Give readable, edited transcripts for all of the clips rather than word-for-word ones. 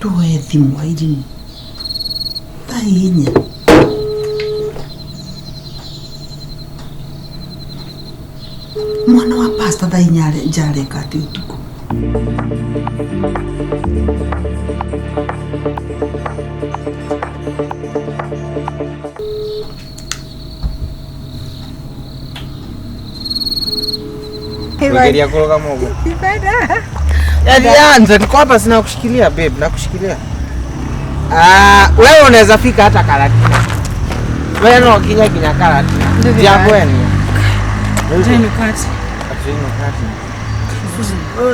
Tuwe thimu airimu tainya mwana wa pasta tainya njare kati utuku Ungeria kuroga mogo. Anza niko hapa sina kushikilia babe, nakushikilia. Wewe unaweza fika hata Karatina. Wewe no kinya Karatina. Jambo yani. Ndio kati.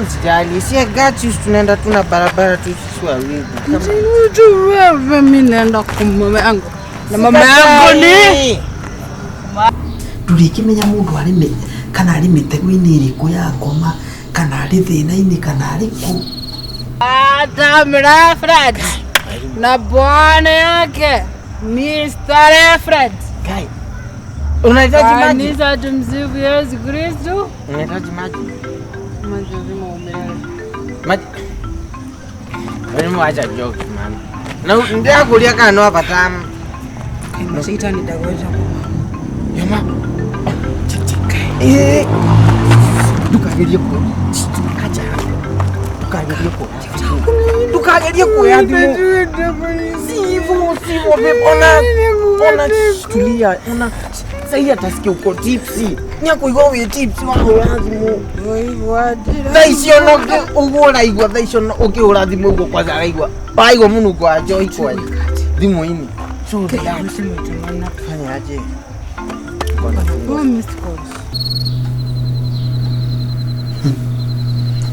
Usijali, si gati tunaenda tuna barabara tu sisi wawili. Mtu wewe mimi naenda kumama yangu. Na mama yangu ni turikimenya mundu arime kana ari miteguini iriku ya koma kana ari thina-ini kana ari ku Atamra Fred na bwana yake Mr. Fred. Kai. Unahitaji maji? Kanisa tumsifu Yesu Kristo. Unahitaji maji? Maji zima umele. Maji. Wewe mwacha joke man. Na ndio kulia kana hapa tamu. kai masita ni dagoja Yama. Tukagerie ko. Acha. Tukagerie ko ya dimu. Sivo babe ona tulia ona sasa atasikia uko tipsy. Nyako igo we tipsy wako lazima. Thaisio no ugora igwa thaisio no ukiura thimu ugo kwa zaraigwa. Baigo muno kwa joy kwa. Thimu ini. So relax. Fanya aje.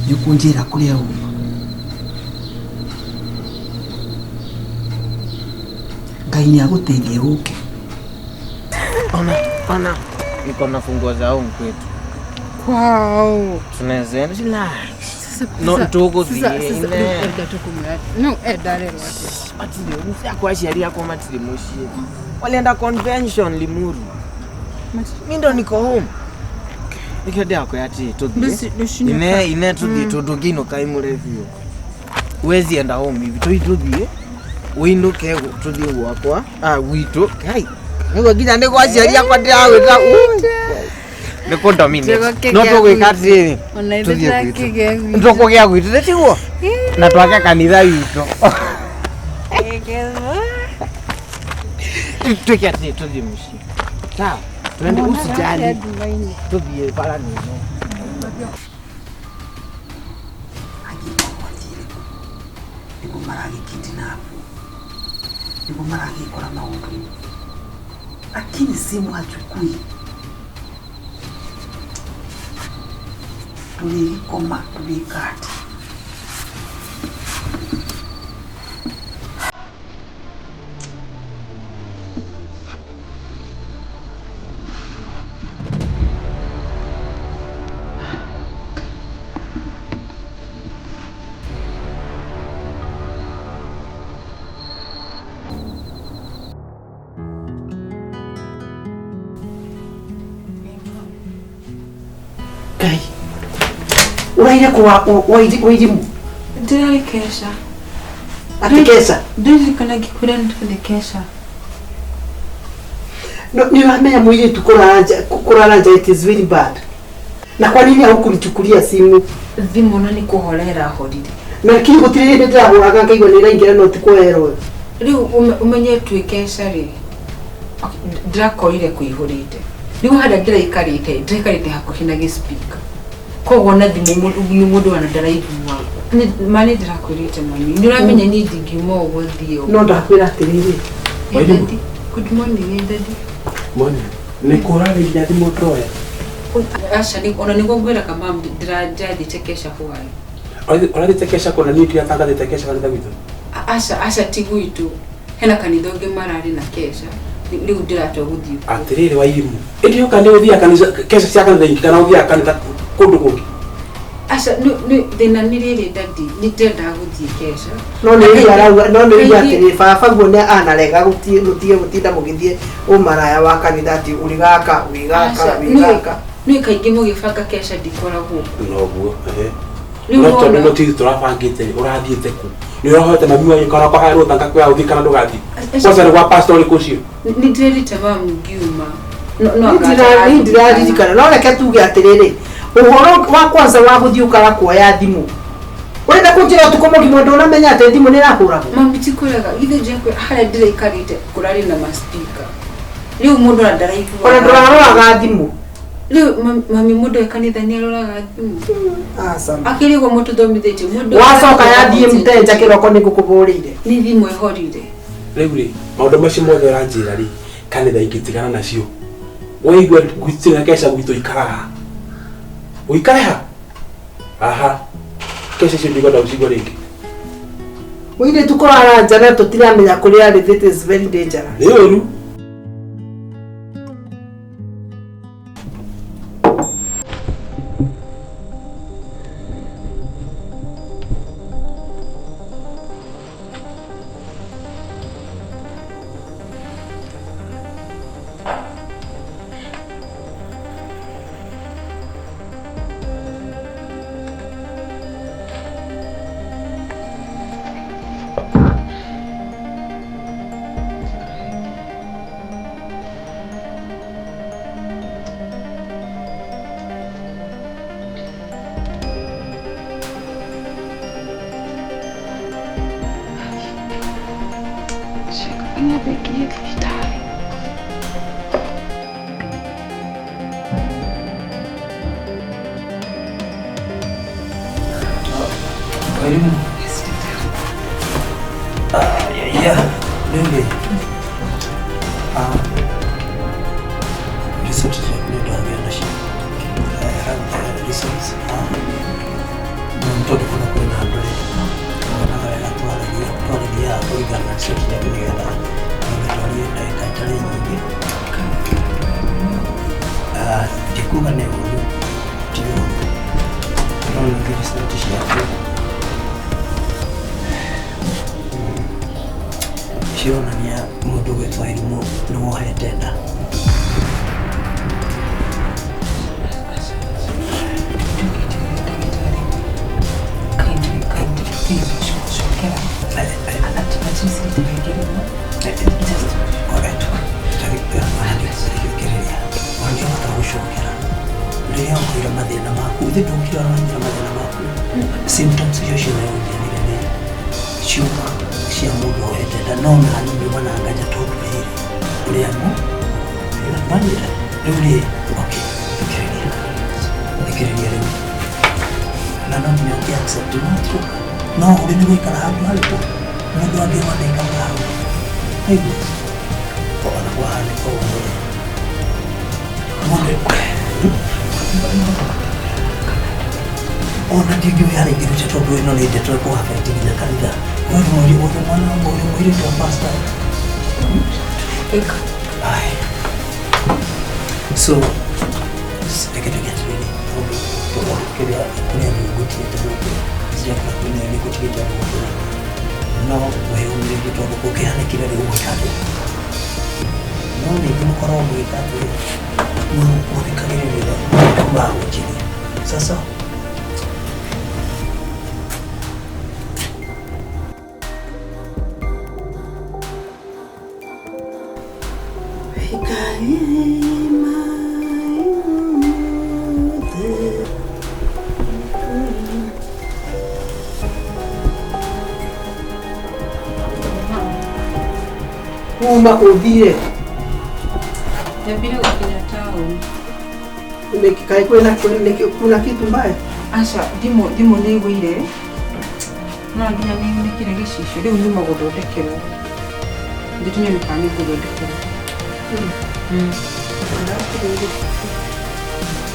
yukunjira kuria uma Ngai ni aguteithie uke. Ona niko na funguo za home kwetu. Wow. Tunaweza relax. No tuko zi. No dare watu. Matile mfia kwa sheria kwa matile moshi. Walienda convention Limuru. Mimi ndo niko home. Nikode yako yati to ine to the to dogino kai murevio. Wezi enda home hivi to itudhie. Uinduke to the wakwa. Wito kai. Niko gina ndiko sheria kwa ndia weta. Niko domine. No to gwikatiri. Unaitaka kige. Ndoko gya gwitire tiguo. Na twake kanitha wito. Tuki ati tudhi mushi. Sawa. Twende usijali. Tudhi pala nino. Niko maragi kitina. Niko maragi kora maundu. Lakini simu hachukui. Tulikoma tulikati. Kai. Uraire kwa waidimu. Ndirari kesha. Ati kesha. Ndirikana gikura ntude kesha. No, niwaambia mwili tukuranja it is very bad. Na kwa nini hukunichukulia simu? Thimu no ni kuhorera horire. Na kile gutire ndio ndahuraga ngaigwa ni raingira no tikuherwo. Riu umenye twikesha ri. Drakorire kuihurite. Riu hada ndirakarite, ndirakarite hakuhi na speaker. Kogo na thimu ni mundu wana drive wa. Ni mani drakorite mani. Ndiramenya ni ndingimo guthio. No ndakwira atiriri. Good morning, Daddy. Morning. Nikurari nyathi mutoya. Asha ni ona niko gwira kama ndirajathi tekesha huai. Ora tekesha kona ni pia tanga tekesha kana David. Asha tigu itu. Hena kanithoge marari na kesha. Riu ndirato guthio. Atiriri wa irimu. Ndio kana uthia kanisa kesha cia kanitha kana uthia kanitha kundu kungi. Asha ni thina ni riri Daddy ni ndenda guthie kesha. No ni ya atiri baba guone anarega gutinda mugithie umaraya wa kanitha ati urigaka wigaka. Ni kaingi mugibanga kesha ndikoragwo. Noguo no tithi turabangite urathiite ku ni urohote mami wanyu kana kwa haru tanga kwa uthi kana ndugathi kwanza ni kwa pastor ni kucio ni ndirite ba mgiuma ni ndirarikana no reke tuge atiriri uhoro wa kwanza wa guthiukara kuoya thimu urenda kunjira utukomogi mundu unamenya ati thimu ni rahura mami tikuraga ithe jekwe hara ndirikarite kurari na maspika riu mundu andaraifu ona nduraroraga thimu riu mami mundu ekanitha ni aroraga thimu asama akirigo mutu thomithete mundu wacoka yathie mtenja kiroko ni gukuburire ni thimu ehorire riu ri maundu macio mothe uranjira ri kanitha ingitigana nacio waigua gwitira kesha gwitu ikaraga uikareha aha kesha cio ndigona ucigwa ringi wile tukorara njana tutiramenya kuria it is very dangerous riu Cionania mundu gwitwa irimu ni wohete nda symptoms icio ciothe ciuma cia mundu wohete nda no nani nĩ manangaja tũrũire ũrĩa manĩra rĩu rĩ thikĩrĩria rĩu na no nginya ũkĩ-accept no ũrĩ nĩ gũikara handũ harĩkũ mũndũ angĩmanĩka hau aigua ona kwahanĩka ũguo mũndũ ona ndingĩũĩ harĩa ingĩruta tondũ ĩno nĩ ndeto ĩkũhaffect nginya kanitha wewe mwana wangu mwili wa pasta so sekretariat really to kuna mguti yetu sija kuna mguti yetu no wewe umeli to kukeana kile leo mkate no ni kama kwa roho mkate no unafikiri ndio kama uchini Sasa Uma udhire. Yabile kukinya town. Nikikai kuna kitu mbaya. Asha dimo ne wire. Na nginya ni kire gishisho rero nyuma guthondekera. Nditunye nipani guthondekera.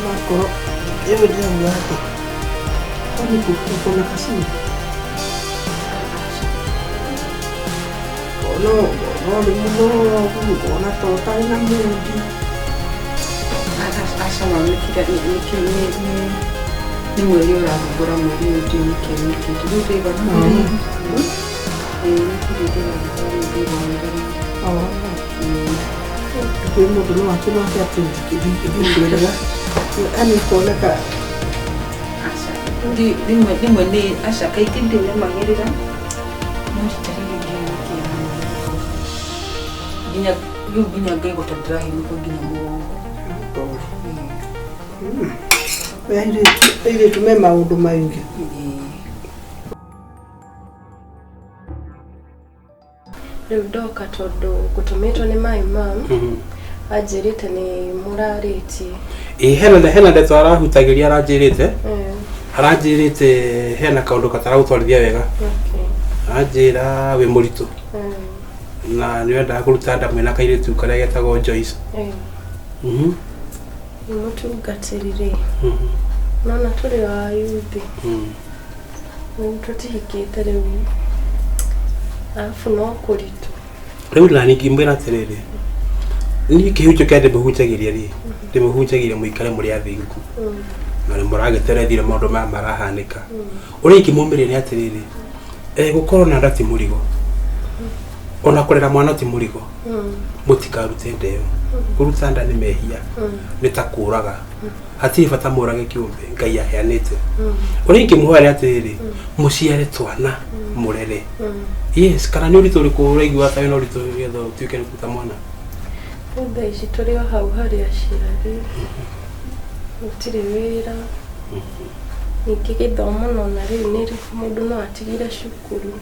Wako ewe ndio yako. Kwani kuna kasini? No, kuna tota ina mudi. Asha mamlekira ni mweli uragura mweli uti nikemike tureba n'uri Kwemo dono akino akyatindi kibindira. Ani koleka asha dimwe ne asha kaikinde ne mangerera muri tarire ginya gego tadrahi nuko ginya murongo. Ile tume maundu maingi. Riu ndoka tondu gutumitwo ni mai mam anjirite ni muraritie hena ndeto arahutagiria aranjirite aranjirite hena kaundu kataragutwarithia wega anjira wi muritu na niwendaga kuruta nda mwina kairitu karia getagwo Joyce mutungatirire nona turi wa yuthi tutihikite riu afu no kuritu riu na ningimwira atiriri ni kihujo kia ndimuhunjagiria ri ndimuhunjagiria muikare muri athingu na murageterethire maundu maya marahanika uri ikimumiria ni atiriri gukorwo na ndati murigo ona kurera mwana ti murigo mutikarute ndeo kuruta nda ni mehia nitakuraga hatiri bata murage kiumbe ngai aheanite uri ikimuhari atiriri muciare twana murere yes kana ni uritu uriku uraigua tayo no uritu getho tuike kuta mwana unda ici turi hau hari aciari utire wira niki githomo nona riu ni mundu no atigire cukuru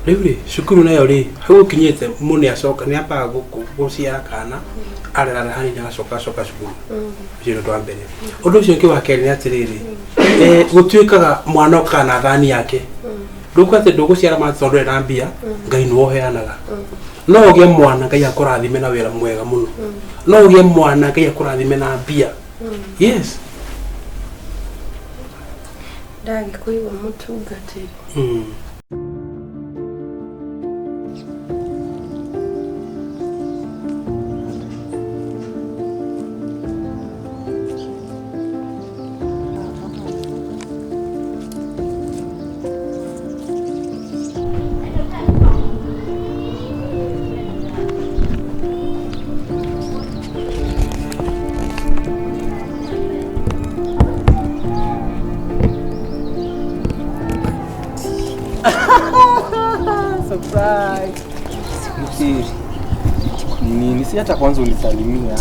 riu cukuru nayo ri hau kinyete muni acoka ni amba guciara kana arera hani na acoka cukuru ciro twa mbere undu ucio ki wa keri ni atiriri gutuikaga mwana kana thani yake ndukate nduguciara matondu na mbia ngai no heanaga no ugie mwana ngai akurathime na wira mwega muno no ugie mwana ngai akurathime na mbia yes ndagi kuiwa mutungatiri surprise. Mkiri. Nini? Si hata kwanza unisalimia.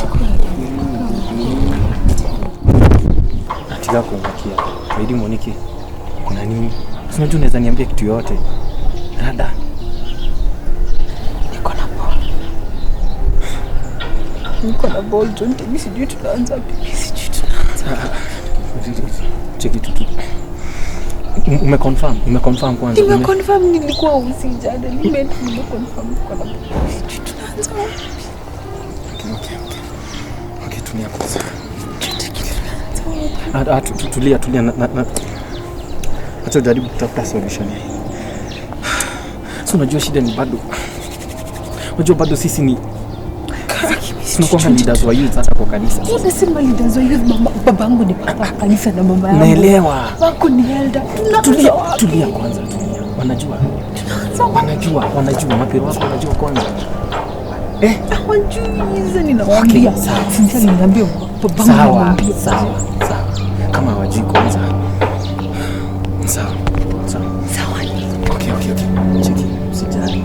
Atika kuondokia. Haidi Moniki. Kuna nini? Unajua unaweza niambia kitu yote. Dada. Niko na ball don't mimi sijui tunaanza vipi. Cheki tu. Umeconfirm kwanza. Nimeconfirm nilikuwa usijada. Nimeconfirm kwa na tunaanza. Okay, tulia kwanza. Tulia na acha jaribu kutafuta solution. So unajua shida ni bado. Unajua bado sisi ni tunakuwa leaders wa youth hata kwa kanisa. Unasema leaders wa youth, babangu ni papa kanisa na mama yangu. Naelewa. Wako ni elder. Tulia kwanza, tulia. Wanajua mapiro wako wanajua kwanza. Hawajui hizo ninawaambia. Sawa. Sasa ninaambia Sawa. Kama hawajui kwanza. Sawa. Okay. Cheki, usijali.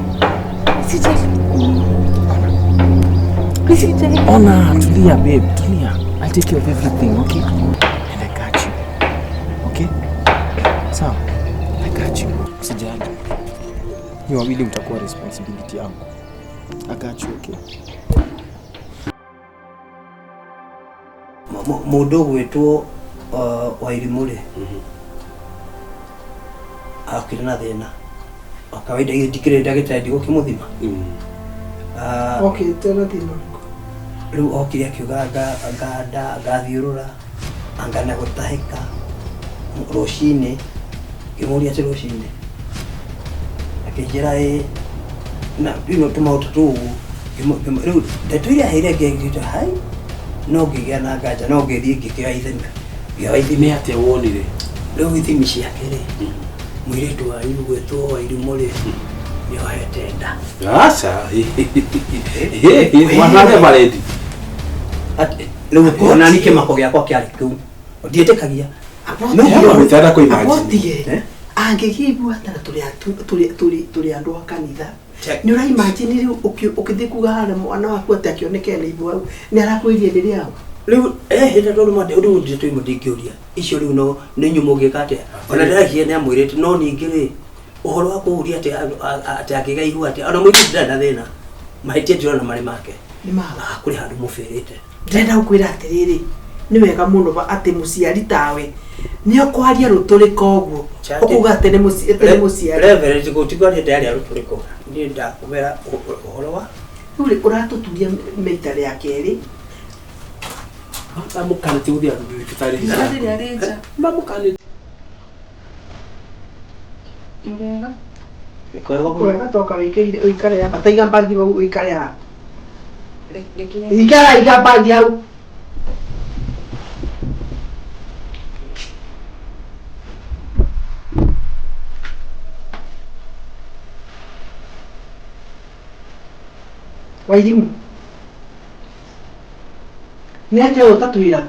Ona, tulia babe, tulia. I'll take care of everything, okay? And I got you. Okay? Sawa. I got you. Usijali. Ni wawili mtakuwa responsibility yangu. I got you, okay? Mundu gwitwo Wairimure akire na thina akawaida githikire ndagitari gukimuthima Okay, tena thina riu okire akiuga ngathiurura angana gutahika rucini kimuria ati rucini akijira na bino tumauta tu riu ndetuire haire ngegita hai no ngigea na nganja no ngithii ngikira ithimi atia wonire riu ithimi ciake ri mwiritu wanyu gwitwo Wairimure niohete nda aca mwanake maredi riu kuona ni kimako giakwa kiari kiu ndietikagia apotige angigibua tara tuli andu a kanitha ni ura imagine riu ukithi kuga hara mwana waku ati akioneke ni ibu au ni arakwirie ndiri yao riu ita tondu mande undu ndito imudingiuria icio riu no ni nyumuge kate ona ndaragie ni amwirite no ningi ri uhoro wa kuuria ati akigairu ati ona mwiri ndana thina mahitie ndirona mari make ni maga kuri handu mufirite ndenda ukwira atiriri ni wega muno ba ati muciari tawe nio kwaria ruturiko uguo ukuga ati ni muciari reverend gutigwa ndari aruturiko ni ndakubera uhoro wa uri uratuturia meita ria keri amukana ti uthia thibitari Ndari areja. mamukana kwega toka wikire uikare hapa taiga bandi wau uikare hapa Lekile. iga bandi hau Wairimu ni ate utatuira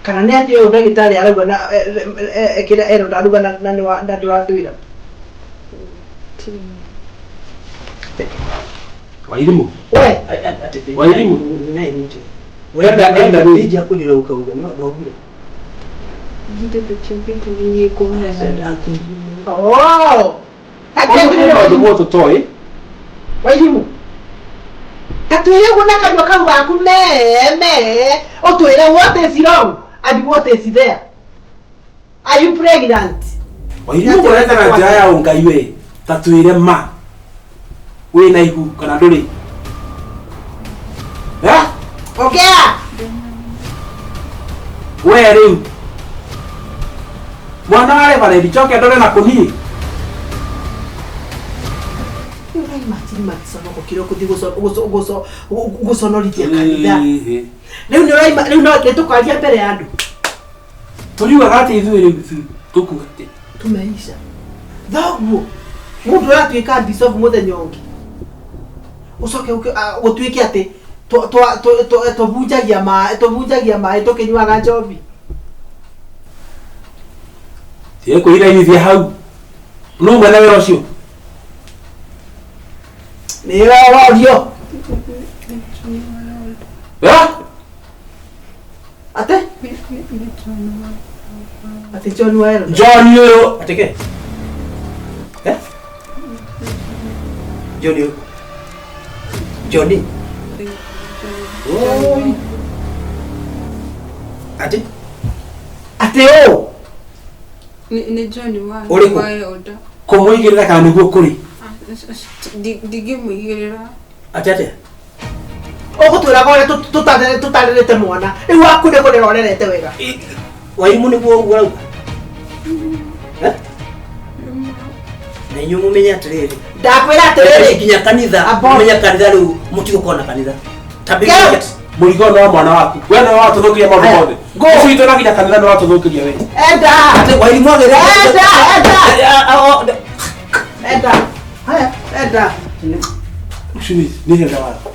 kana ni ate ndagitari arauga na ekira ero ndaruga na ndandu wa tuira Wairimu we Wairimu enda nija kulira ukauga no ndogire Ndete chimpito ni kuona oh ate wo totoi Wairimu Katuire kuna kanwa kau gaku me otwire what is wrong and what is there? Are you pregnant? Wairimu kureta na njira ya ungaiwe tatuire ma wina ihu kana nduri Okay. we riu mwana wale baredi choke ndore na kuni Imagine matisano kokiro kuthi gusonorithia kanitha. Riu no tukaria mbere ya andu. turiuga gati ithuĩ riu tukuga ati Tumeisha. Thoguo. Mundu aratuika bishop muthenya ungi. Ucoke gutuike ati tuvunjagia mai tukinyuaga njovi. tie kuiraithia hau no mwena wĩra ũcio Ni worio. Ate John Wairo. John ũyũ atike Johnny Ate o ni John wa Uriku? Wayoda. kũmũigĩrĩra kana nĩguo kũrĩ Ndigimwigirira. ate ogutwira gore tutarerete mwana riu waku ni kurera orerete wega Wairimu niguo urauga na inyu mumenya atiriri ndakwira atiriri kinya kanitha mumenya kanitha riu mutigo kona kanitha tabiri mũrigo no mwana waku we no watũthũkĩria maũndũ mothe ũcio itũ na nginya kanitha nĩ watũthũkĩria we enda ate Wairimu agere enda haya enda ũcio nĩ henda waku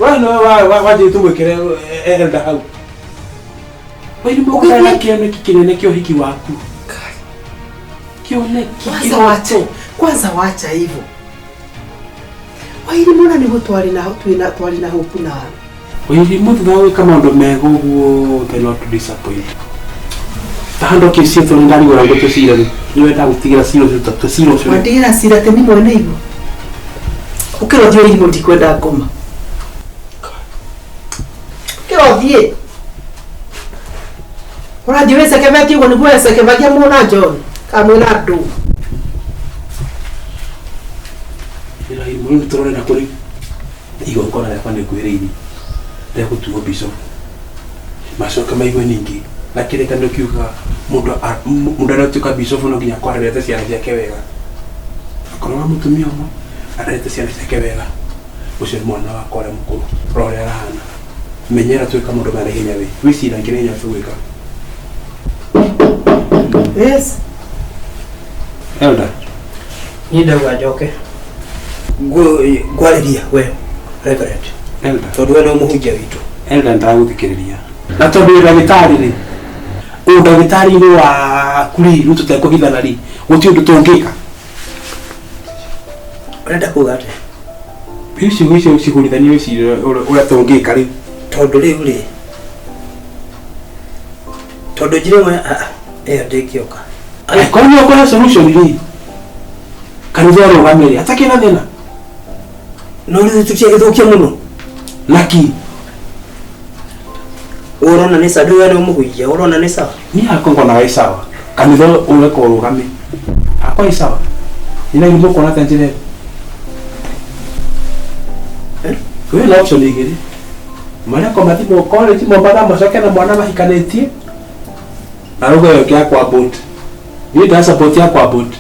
Wewe no waje tumwekere elda hau. Wewe ni mwana kione kikinene kio hiki waku. Kione Kwanza wacha hivyo. Wairi mbona ni gutwari na twari na hope na. Wairi muthu nawe kama ndo mego guo they not to disappoint. Tahando kisito ndani gora goto sira ni weta gutigira siro to siro sio. Ndira sira te ni mwene hivyo. Ukero dio hivyo ndikwenda ngoma. Ukero die. Ora diweza kemeti ngo niguo seke bagia mona John. Kamwena ndo. Ila hii mungu turone na kuri igo kona ya kwande kwiriri ndio kutuo biso maso kama igo ningi lakini kando kiuka mundu anatuka biso fono ginya kwa rete cia yake wega akona mutumia mo arete cia yake wega ucio mwana wa kore mukuru rore arana menyera tu kama mundu mara hinya we wisi ngire nya tuweka Yes. Elda Nida wajoke. Gwaleria we reverend. Elda Tondu we no muhunjia witu. Elda ndaguthikiria na tondu ndagitari ri ndagitari ni wa kuri rutu te kuhithana ri guti undu tungika Urenda kuga ati bici cigurithania ici uria tungika ri tondu riu ri tondu njire mwe ndikioka kono okona solution ri kanitha rugamiri ataki na thina no ri tukie githukia muno naki urona ni sadu we no muhunjia urona ni sawa ni akongo na sawa kanitha ule ko rugami akwa sawa ina ni moko na tanjire wewe la option igiri mara kwa matimo kole timo bada masoke na mwana mahikanetie na rogo yoke kwa boat ni da support ya kwa boat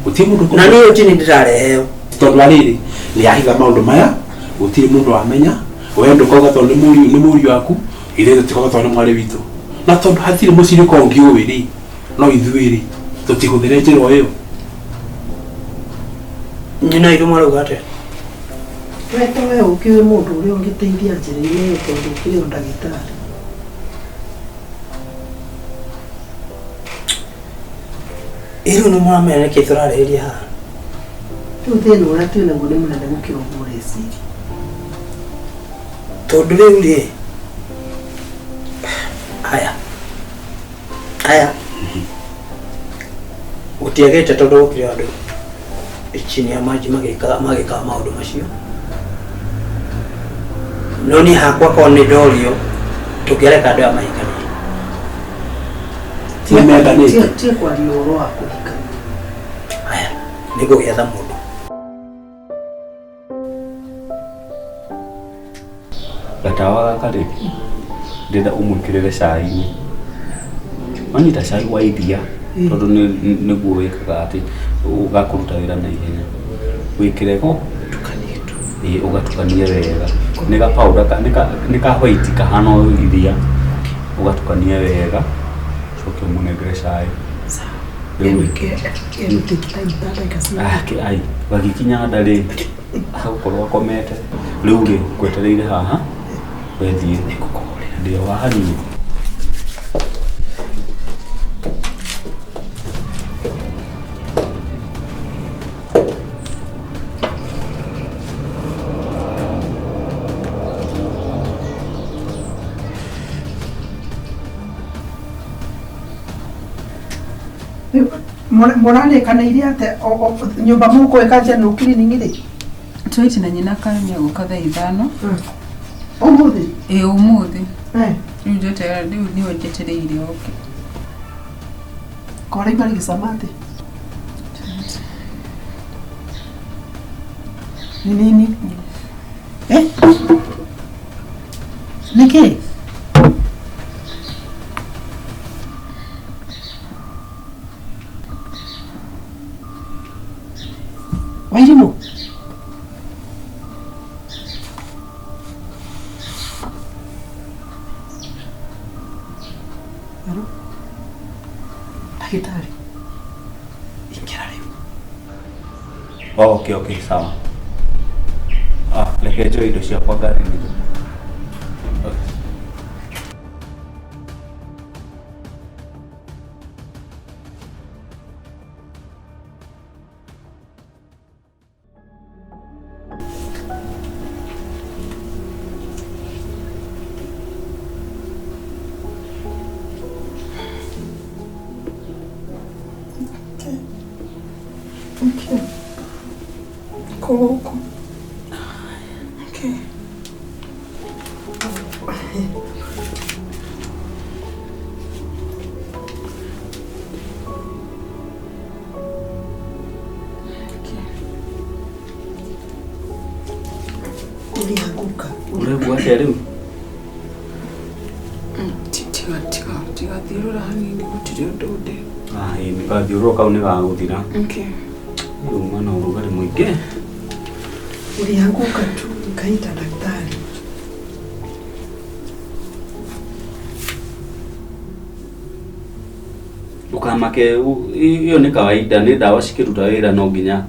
utimu ndo na niyo tini ndirareheo tondu ariri ni ahitha maundu maya gutiri mundu amenya we ndukoga tondu ni muri waku ile tutikoga tondu mwari witu na tondu hatiri musiri kongi uwiri no ithuiri tutihuthere njiro iyo nyina iru mwaruga ate Wewe ukiwe mundu uri ungiteithia njira-ini iyo tondu ukiri ndagitari. iru no mwamene ke turareria ha Tu thina uria twina ngo ni munene gukira uguo reciri. tondu riu ri aya utiagete tondu gukira andu chini ya maji magika maundu macio no ni hakwa ko ni dorio tukireka andu amahikani Tie kwa rioro wa kuhika. aya nigo getha mundu gatawa gaka rĩ ndĩrenda ũmwĩkĩrĩre cai-inĩ wanyita cai wa iria tondũ nĩguo wĩkaga atĩ ũgakũruta wĩra na ihenya wĩkĩre ho ũgatukania wega nĩ ga powder nĩ ka white kahana o iria ũgatukania wega coke ũmũnengere cai ai gagĩkinya nda rĩ agũkorwo akomete rĩu rĩ ngwetereire haha wethiĩ ndio wa hanini Mũrarĩkanĩire atĩ nyũmba mũkwĩka nja nũ cleaning rĩ? Twaiti na nyina kanya gũka thaa 5 Ũmũthĩ? Ũmũthĩ rĩu njeterera rĩu nĩwe njetereire oke Koraigua rĩgĩcama atĩ? Nĩ nini? Nĩkĩ? Wairimũ? Ndagĩtarĩ, ingĩra rĩu. okay sawa leke Rekejo indo cia kwa gari ni. Okay. Cool. Okay. Ulianguka. Uregwa leo. Tiga thirura hanini gutire ndode. Ni kathiuruka au ni gaguthira. Okay. Mwana urugari mwingi. Ulianguka tu ukaita daktari. Ukamake hiyo ni kawaida, ni dawa cikiruta wira no nginya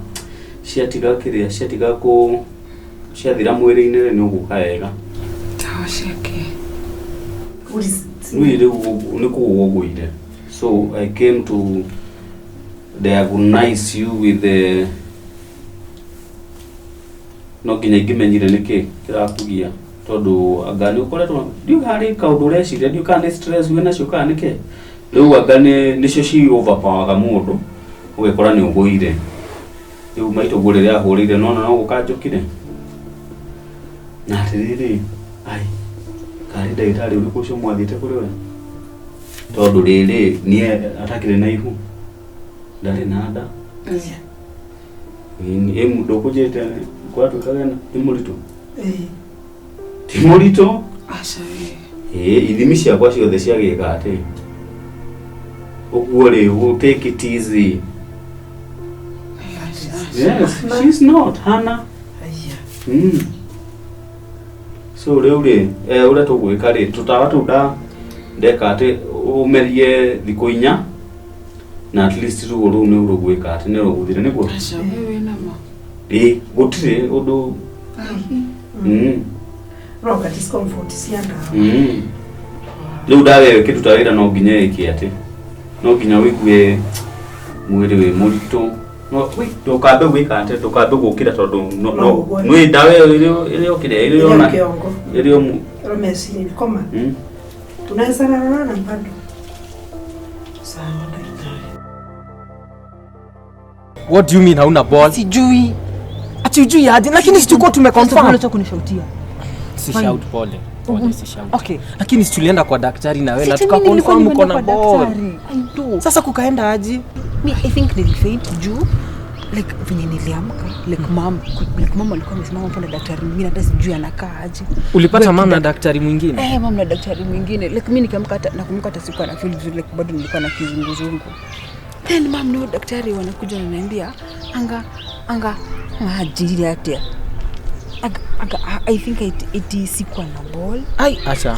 ciatiga kiria ciatiga ku ciathira mwiri-ini ni ugukaega. Dawa ciake. Ni kuguguire. So I came to diagnose you with the no nginya ingimenyire niki kirakugia tondu agani ukoretwo ndiu hari kaundu reciria ndiu kana stress wina cio kana niki riu agani nicio ci overpower mundu ugikora ni uguire riu maito gurire ahurire no gukanjukire na riri ai kari ndagitari uriku cio mwathite kuri we tondu riri ni atakire na ihu ndari nada ni mundu kujete kwa tukagana ni murito ti murito aca ithimi ciakwa ciothe ciagika ati uguo ri take it easy. Yes, she's not Hannah. So riu ri uria tugwika ri tutagatuda ndeka ati umerie thiku 4 na at least ruo ni urugwika ati ni ruguthire niguo aca wewe nama gutire undu Roka discomfort sianda. Riu dawe kitu tawira no nginya iki ati no nginya wigue mwiri wi muritu no tukambe gwika ati tukambe gukira tondu no dawe ile okire ile ona ile Romesi ni koma. Tunaweza rara na bado. Sawa daktari. What do you mean hauna ball? sijui Ati ujui hadi lakini situko tumeconfirm. Unataka kunishautia Si shout pole. Pole si shout. Okay. Lakini tulienda kwa daktari na wewe na tukaconfirm uko na ball. Sasa kukaenda aje? I think nilifaint juu like venye niliamka like mama alikuwa amesimama hapo na daktari mwingine hata sijui anakaa aje. Ulipata mama na daktari mwingine? Mama na daktari mwingine like mimi nikiamka hata nakumbuka hata siku ana feel vizuri like bado nilikuwa na kizunguzungu. Then mama na daktari wanakuja wananiambia anga majili yake. I think it is sikuwa na ball. Ai acha.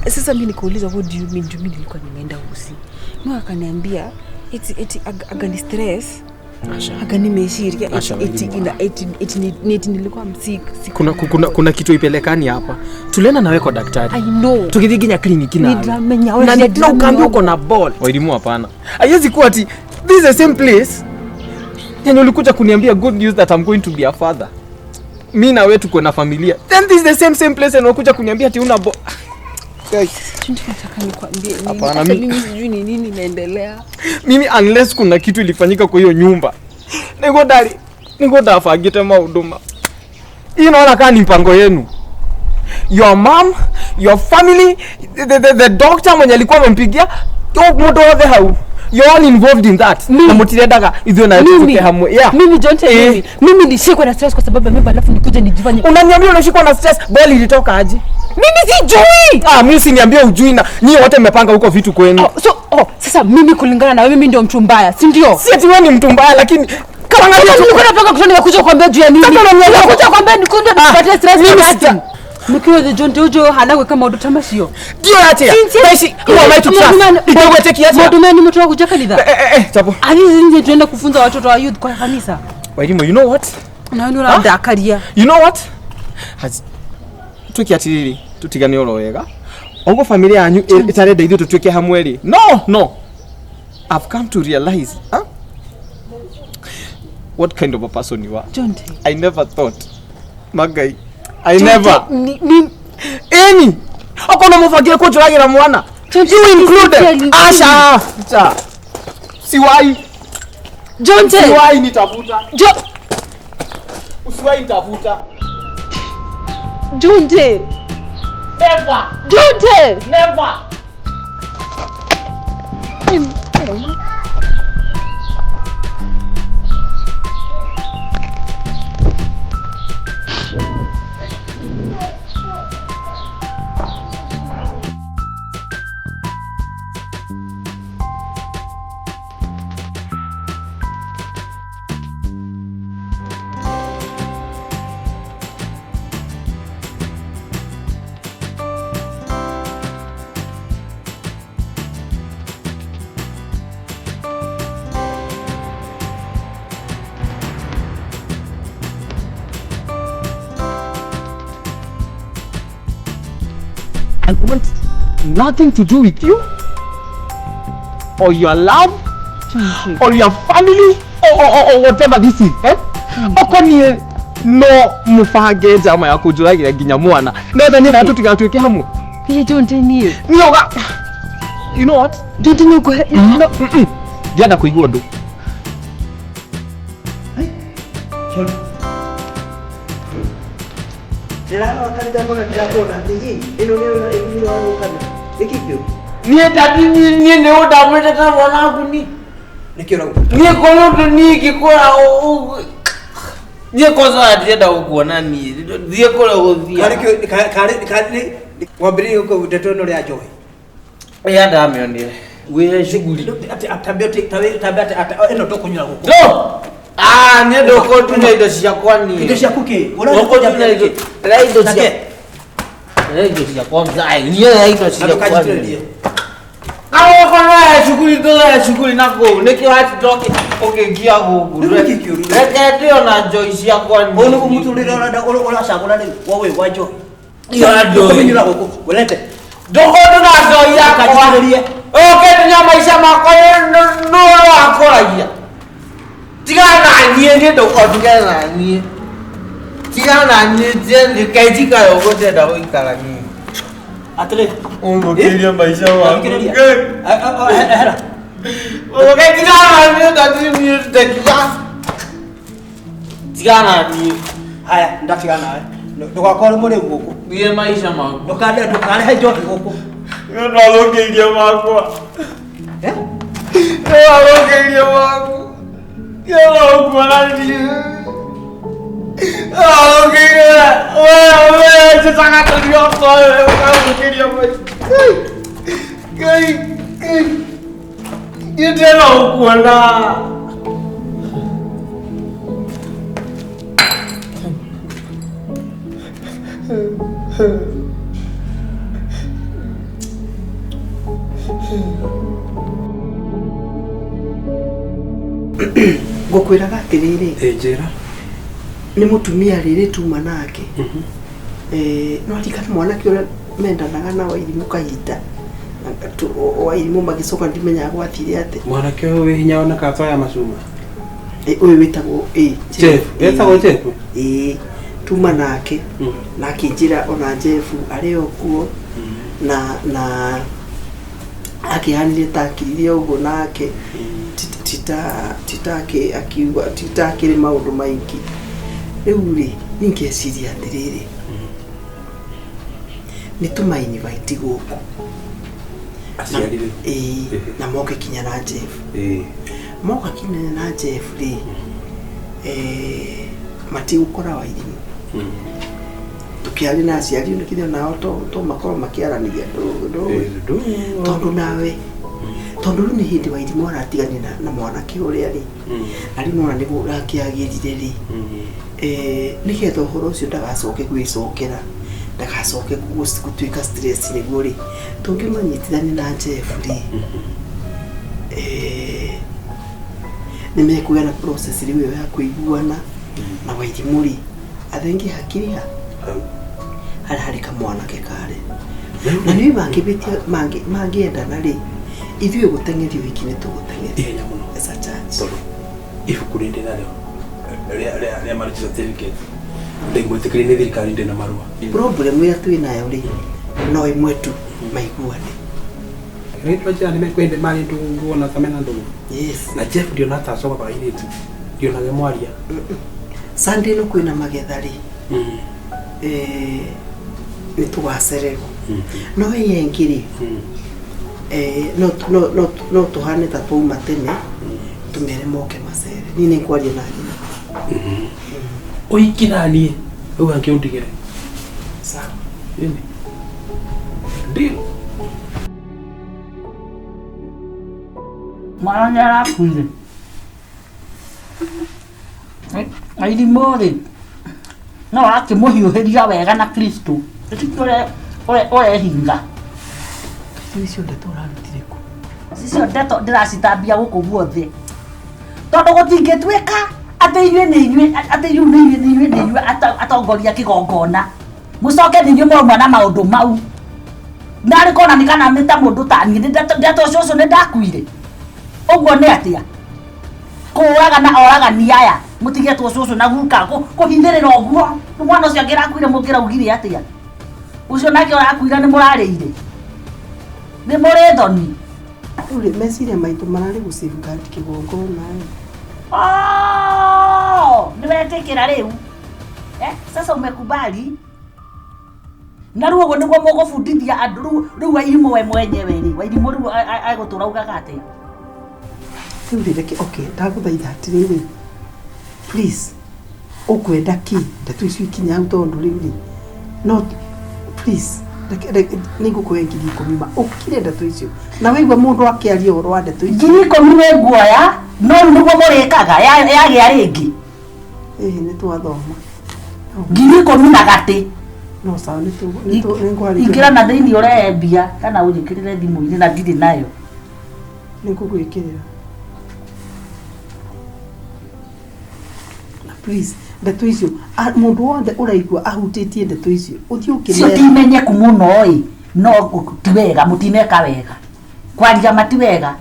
Sasa mimi nikauliza what do you mean? Mimi nilikuwa nimeenda usi. Mimi akaniambia agani stress. Agani meshiria nilikuwa msik. Kuna kitu ipelekani hapa. Tulienda nawe kwa daktari. I know. Tukithiginya kliniki na. Nidramenya wewe. Na ndio ukaambia uko na ball. Wailimu hapana. Haiwezi kuwa ati this is the same place. Yaani ulikuja kuniambia good news that I'm going to be a father. Mimi na wewe tuko na familia. Then this is the same place and unakuja kuniambia ati una ball. Guys, tunataka nikwambie nini? Hata mimi sijui ni nini inaendelea. Mimi unless kuna kitu ilifanyika kwa hiyo nyumba. Niko dafagite mahuduma. Hii naona kama ni mpango yenu. Your mom, your family, the doctor mwenye alikuwa amempigia, moto wote hau. You're all involved in that. Na mutiredaga hivyo na tuke hamwe. Yeah. Mimi John mimi nilishikwa na stress kwa sababu mimi alafu nikuje nijifanye. Unaniambia unashikwa na stress, ball ilitoka aje? Mimi sijui. Mimi siniambia ujui na nyinyi wote mmepanga huko vitu kwenu. Sasa mimi kulingana na wewe mimi ndio mtu mbaya, si ndio? Si ati wewe ni mtu mbaya lakini kama angalia tu kuna panga kutoka kuja kuambia juu ya nini? Kuja kuambia nikunde nipate stress mimi. Nikiwa the John Jojo hanawe kama ndo tamashio. Ndio ati. Basi huwa maitu trust. Ndio take yake. Mwadumeni ni mtu wa kujaka nidha. Chapo. Ali nje tuenda kufunza watoto wa youth kwa kanisa. Wailimu, you know what? Na wewe unadakaria. You know what? tukiatiriri tutigane oro wega ogo familia yanyu itarenda ithu tutuike hamwe ri no I've come to realize what kind of a person you are. Jonte. I never thought Magai never any akona mufagia ko turagira mwana you included Asha siwai Jonte siwai nitafuta usiwai nitafuta Jonte never Jonte never I want nothing to do with you or your love or your family or whatever this is. Okoni no mufage jama ya kujuragira ginya mwana. Nenda ni natu tigatuike hamwe. You don't need. Nyoga. You know what? Don't you go. No. Jana kuigua ndo. Niye tadi niye ne oda mwete ta wana kuni. Niye kono ni kikora niye koza atienda ukuona ni. Niye kola uthia. Kari wabiri uko utatono ya joy. Ya dami onire. We shughuli. Tabia eno to kunyura huko. No. Niye doko tuna ido cia kwani. Ido cia kuki. Doko tuna ido. Ido cia. Ido cia kwa mzai. Niye ido cia kwani. Awo kana shughuli dola shughuli nako. Nekio hati doki ogegia gugu. Ndio na joy cia kwani. Ono kumuturira ola shagula ni wewe wa joy. Ya joy. Kunyura huko. Welete. Doko tuna joy ya kwani. Okay, tunya maisha mako no akoragia. Tigana nie ni doko tigana nie. Tigana nie je kaijika yogote da oikara ni. Atle. Kiria maisha wangu. Hera. Okay, tigana nie da ni tekia. Tigana nie. Haya, ndatigana. Ndokakora muri guku. Ni maisha mangu. Ndokale hajo guku. Nalogeria makwa. Nalogeria makwa. Yalo kwanani. Wewe sasa tulio soe nalogeria makwa. Kai. Yetelo kwana. Ngokwiraga atiriri Njira ni mutumia riri tuma nake no arikana mwanake ura mendanaga na wairimu kahita wairimu magicoka ndimenya gwathire ate mwanake we hinya ona kafa ya masuma uyu witagwo Jeff etagwo Jeff tuma nake nake njira ona Jeff ari okuo na akihanire takiririe ugo nake titake akiuga titakire maundu maingi riu ri ningeciria atiriri ni tumaini vaiti guku asiarire na moke kinya na Jeff moka kinya na Jeff ri mati ukora wairimu tukiari na aciari nikithio nao to makoro makiaranigia ndo tondu nawe tondu ni hindi wairimu aratigani na mwanake uria ri ari nona nigu rakiagirire ri niketho horo ucio ndagacoke gwicokera ndagacoke gutuika stress niguo ri tungimanyitithani na Jeff ri nimekuya na process riwe ya kuiguana na wairimu ri athengi hakiriha hari kamwanake kare na niwe bangibitie mangiendana ri ithuĩ gũteng'erio wiki nĩ tũgũteng'erio ihenya mũno as a church ibuku rĩndĩ narĩo rĩa marriage certificate ndĩmwĩtĩkĩrie nĩ thirikari ndĩ na marũa problem ĩrĩa twĩ nayo rĩ no ĩmwe tu maiguane rĩtwa njĩra nĩ mekwende marĩ ndũguona kamena ndũgu yes na Jeff ndio natacoka kwa airĩtu ndionage mwaria Sunday no kwĩna magetha rĩ nĩ tũgacererwo no yengĩ rĩ no tũhane ta twauma tene tumere moke macere ni nĩ kwaria na nyina ũikiranie rĩu angĩũndigĩre sawa ndio mwana arakuire airimũ rĩ no akĩmũhiũhĩria wega na Kristo ũrehinga icio ndeto ũrarutire kũ icio ndeto ndĩracitambia gũkũ guothe tondũ gũtingĩtuĩka atĩ inyuĩ atongoria kĩgongona mũcoke nĩ inyuĩ mwauma na maũndũ mau ndarĩ kuonani kana mĩta mũndũ ta niĩ ndeto ũcio nĩ ndakuire ũguo nĩ atĩa kũũraga na oragani aya mũtigetwo ũcio na guka kũhithĩrĩra ũguo mwana ũcio angĩrakuire mũngĩraugire atĩa ũcio nake ũrakuire nĩ mũrarĩire nĩ mũrĩ thoni rĩu meciria maitũ mararĩ gũ-safeguard kĩgongona nĩ wetĩkĩra rĩu sasa umekubali na rĩu ũguo nĩguo mũgũbundithia andũ rĩu Wairimũ we mwenyewe rĩ Wairimũ rĩu agũtũra ugaga atĩa rĩu rĩreke okay ndagũthaitha atĩrĩrĩ please ũkwenda kĩ ndeto icio ikinya hau tondũ rĩu rĩ no please nĩ ngũkũhe 10,000 ũkire ndeto icio na waigua mũndũ akĩaria ũhoro wa ndeto icio 10,000 nĩ nguoya no nĩguo mũrĩkaga yagĩa rĩngĩ nĩ twathoma 10,000 na gatĩ no sawa ingĩra na thĩinĩ ũrembia kana ũnjĩkĩrĩre thimũ-inĩ na ndirĩ nayo nĩ ngũgwĩkĩrĩra na please ndeto icio mũndũ wothe ũraigua ahutĩtie ndeto icio ũthiĩ ũkĩrĩra timenyeku mũno ĩ no ti wega mũtineka wega kwaria mati wega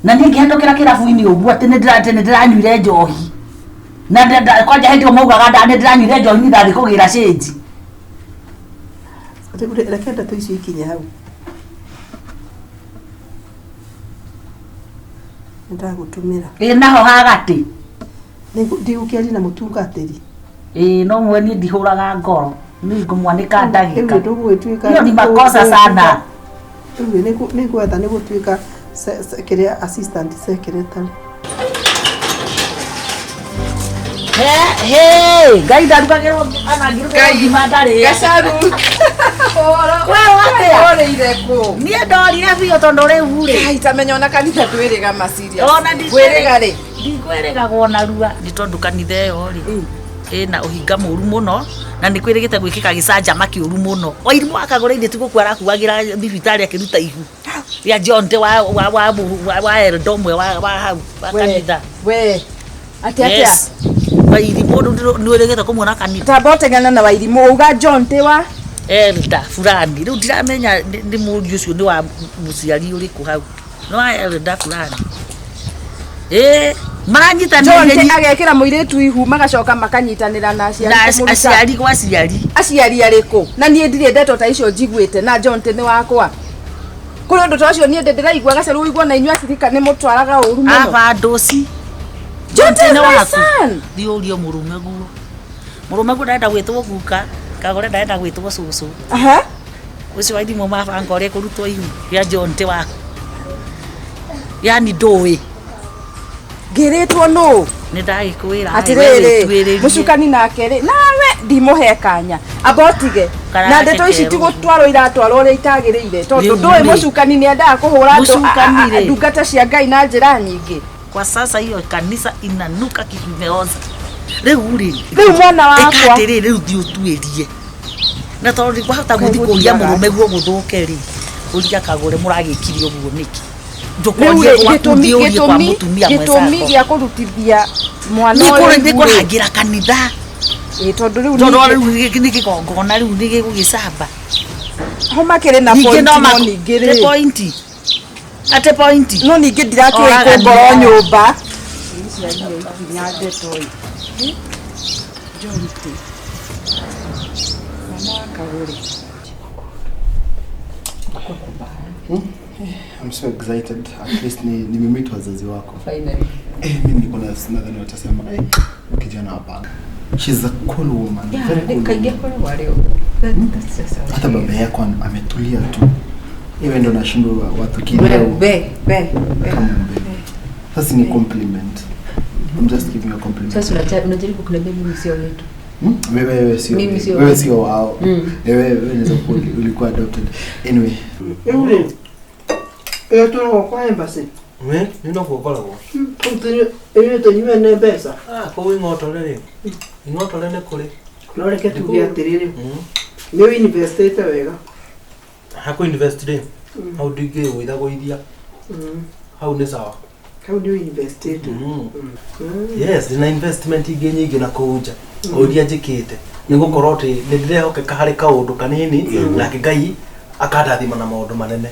na niĩ ngĩhetũkĩra kĩrabu-inĩ ũguo atĩ nĩ ndĩranyuire njohi na kwanja hĩndĩ ĩyo maugaga nĩ ndĩranyuire njohi nĩ ndathiĩ kũgĩra cĩnji reke ndeto icio ikinye hau nĩndagũtũmĩra naho hagatĩ ndigũkĩaria na mũtungatĩri no mwe niĩ ndihũraga ngoro nĩ ngũmwanĩka ndagĩka ndũgwĩtuĩka hiyo ni makosa sana rĩu nĩ gwetha nĩ gũtuĩka kĩrĩa assistant secretary Ngai ndarugagĩrwo anangĩrugĩrwo ndarĩ Gacaru ũrĩire kũ niĩ ndorire biũ tondũ rĩu rĩ itamenya ona kanitha twĩrĩga maciria ona ndĩkwĩrĩga rĩ ndikwĩrĩgagwo na rua nĩ tondũ kanitha ĩyo rĩ ĩna ũhinga mũru mũno na nĩ kwĩrĩgĩte gwĩkĩka gĩcanjama kĩũru mũno Wairimũ akagũra ithĩ tigũkua arakuagĩra thibitarĩ akĩruta ihu rĩa John wa eldo ũmwe wa hau wa kanitha we atĩa Wairimũ nĩ wĩrĩgĩte kũmuona kanitha tamba ũtegana na Wairimũ uga John wa elda fulani rĩu ndiramenya nĩ mũriũ ũcio nĩ wa mũciari ũrĩkũ hau no wa elda fulani maranyitanĩra agekĩra mũirĩtu ihu magacoka makanyitanĩra na aciari gwa aciari arĩkũ na niĩ ndirĩ ndeto ta icio njiguĩte na John nĩ wakwa kũrĩ ũndũ ta ũcio niĩ ndĩraigua Gacaru ũigua na inyuĩ acirika nĩ mũtwaraga ũru mũno abandoci John nĩ waku thiũrio mũrũme guo ndarenda gwĩtwo guka kagore ndarenda gwĩtwo cũcũ ũcio Wairimũ mabanga ũrĩa kũrutwo ihu rĩa John waku yani ndũĩ ngĩrĩtwo no nĩ ndagĩkwĩra atĩrĩrĩ mũcukani nake rĩ nawe ndimũhe kanya abotige na ndeto ici tigũtwarwo iratwarwo ũrĩa itagĩrĩire tondũ ndũĩ mũcukani nĩ endaga kũhũra andũ ndungata cia Ngai na njĩra nyingĩ kwa sasa hiyo kanisa inanuka kimeoza rĩu mwana wakwa rĩu thiĩ ũtuĩrie na tondũ kwahota gũthiĩ kũria mũrũme guo gũthũke rĩ ũria Kagore mũragĩkire ũguo nĩkĩ gĩtũmi gĩa kũrutithia mwana ũyũ nĩ kũrangĩra kanitha tondu riu ni kigongona riu ni gigugicamba homa kire na point no ningire point ate point no ningi ndirakiwe kumboro nyumba nyande toi jonte mama kagure. I'm so excited. At least nimemeet wazazi wako. Finally. Mimi niko na nadhani watasema kijana hapa. She's a cool woman. Yeah, very cool. Kaingia kwa wale. That's just Hata baba yako ametulia tu. Even ndo nashindwa watu kileo. Be. Sasa ni compliment. I'm just giving you a compliment. Sasa unajaribu kuniambia mimi sio yetu. Wewe sio. Mimi sio. Wewe sio wao. Wewe unaweza kuwa ulikuwa adopted. Anyway. Yule tuna kwa embassy. Nino kukoragwo. Tunywe ne mbeca. Ko ing'otore ing'otore kuri. No reke tuge atiriri. Ni investete wega. Hako invest ri. How do you witha goithia? How ni sawa? How do you invest it? Yes, na investment ingi nyingi na kuja. Oria njikite. Nigukorwo ti ni ndirehokeka hari kaundu kanini na Ngai akadathima na maundu manene.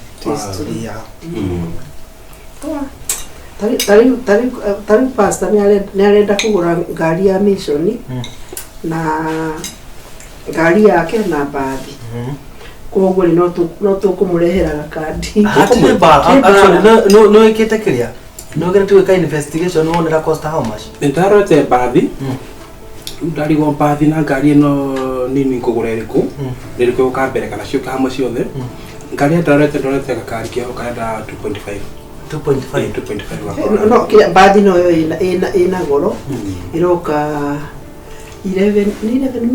Tari pastor ni arenda kugura ngari ya mission na ngari yake na bathi. Koguo no tukumurehera kandi. Actually no ikite kiria. No gonna do a investigation on the cost how much? Ntarote bathi. Ndari go bathi na ngari no nini kugura iriku. Iriku ukambere kana cio hamwe ciothe. Ngari ntarote gakari kio kaenda 2.5 no kile bathi no yo ina goro iroka 11 million. Hena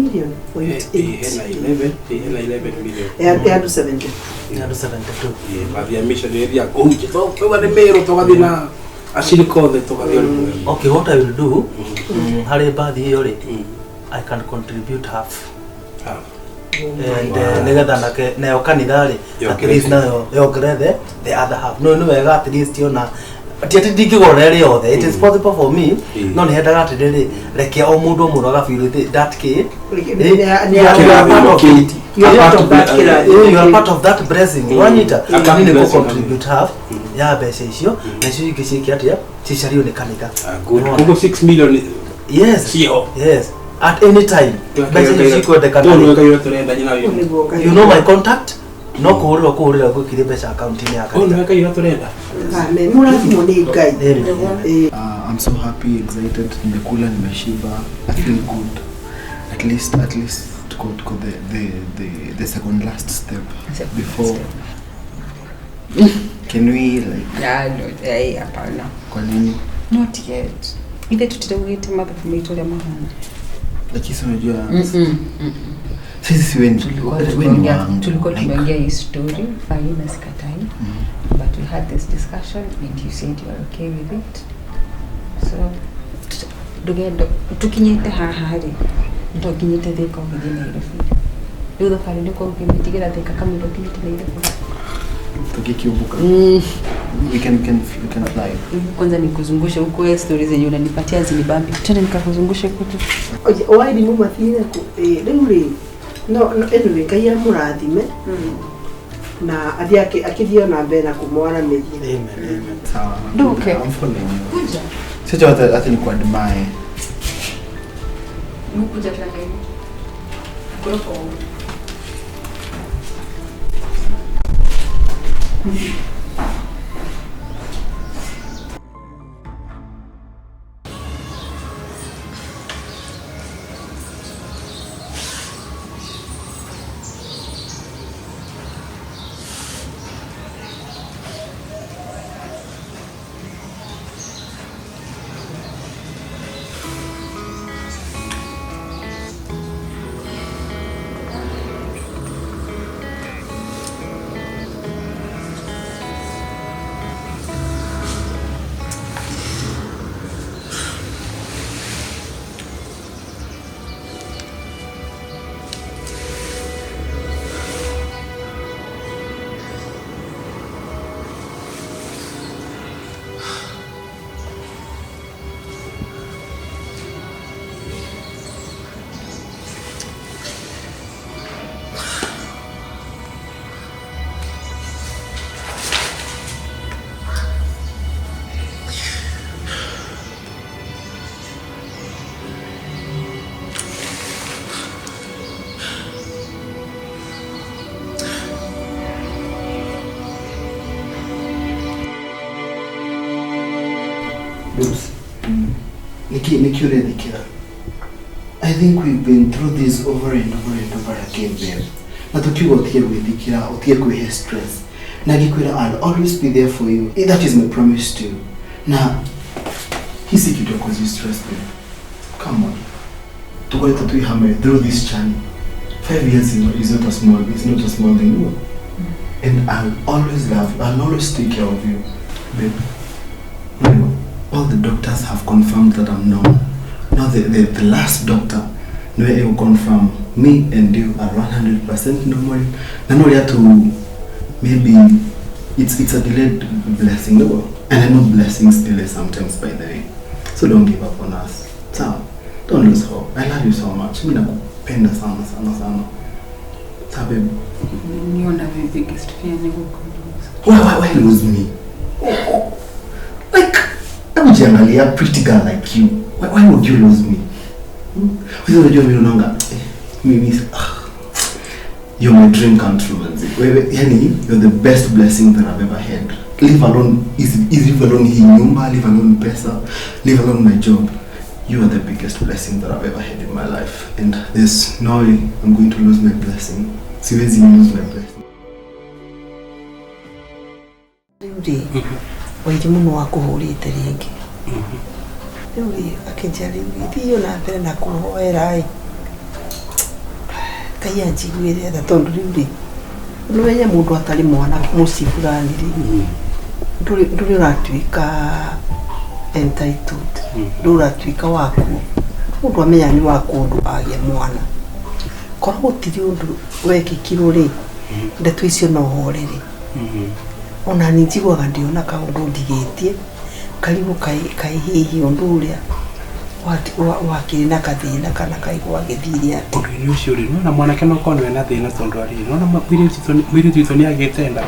11 million. Ya 70. Ya 72. Bathi ya mission area gonje. So kwa mero togathi na ashiri kothe togathi. Okay, what I will do, hari bathi hiyo ri, I can contribute half. And negatha nake nayo kanithari at least nayo yongerethe the other half. No wega at least yona ati ndingigora ri yothe. It is possible for me. No ni hendaga ati ri reke o mundu omwe aga feel that kid. You are part of that blessing. Wanyita nini ko contribute half ya bese icio na icio ingi cikia atia cicario ni kanitha. Good. Kugo 6 million. Yes. Yes. At any time. Bese icio kwenda kanitha. You know my contact? No kuhurira gwikire besa account ni yaka. No weka ira turenda. Ne murathimo ni Ngai. I'm so happy, excited. Nimekula, nimeshiba. I feel good. At least to go the second last step before. Can we like? Yeah, hapana. Kwa nini? Not yet. Ile tutawita mother for me to the mahali. Lakini unajua sisi wewe tulikuwa tumeongea hii story faina sikatai, but we had this discussion and you said you are okay with it. So dugendo tukinyete hahari ndo kinyete theka ngine Nairobi. Ndio kale ndiko ukimitigira theka kama ndo kinyete Nairobi. Tukikiubuka. We can fly. Kwanza nikuzungushe huko stories zenye unanipatia zinibambi. Tena nikakuzungushe kutu. Oje, why ni mama thire ku rĩu no anyway Ngai amurathime na athi akithio na mbere na kumwara mithia. Amen. Sawa. Okay. I'm following you. Kuja. Sio hata ni kwa admire. Mkuja tena. Kuropo. I think we've been through this over and over and over again, babe. Na tukiwa utie kwithikira, utie kwihe stress. Na gikwira I'll always be there for you. That is my promise to you. Na hisi kitu cause you stress, babe. Come on. Tukoleta tuihame through this journey. 5 years is not a small thing, no. And I'll always love you. I'll always take care of you, babe. All the doctors have confirmed that I'm normal. Now the last doctor will confirm me and you are 100% normal. And only to maybe it's a delayed blessing, no? And I know blessings delay sometimes, by the way. So don't give up on us. So don't lose hope. I love you so much. Mimi nakupenda sana. So babe, you are my biggest fear. Why lose me? Like, I'm generally a pretty girl like you. Why would you lose me? You're my dream come true, manzi. You're the best blessing that I've ever had. Leave alone hii nyumba, leave alone pesa, leave alone my job. You are the biggest blessing that I've ever had in my life. And there's no way I'm going to lose my blessing. Siwezi lose my blessing. Ndi wairimu no akuhurite ringi. Riu akinjari thiyo na mbere na kuhoera ai. Kai anjiguire tha tondu riu no wenya mundu atari mwana muci fulani ri. Nduri ratuika entitled. Nduri ratuika waku. Mundu amenya ni waku ndu agia mwana. Korwo gutiri undu wekikirwo ri. Ndetu icio no horere. Ona ninjiguaga ndiona kaundu ndigitie karibu kai hihi undu uria wakiri na kathina kana kaigwa githiria ati ni ucio ri na mwanake no kono ena thina tondu ari no mwiri twito ni agitenda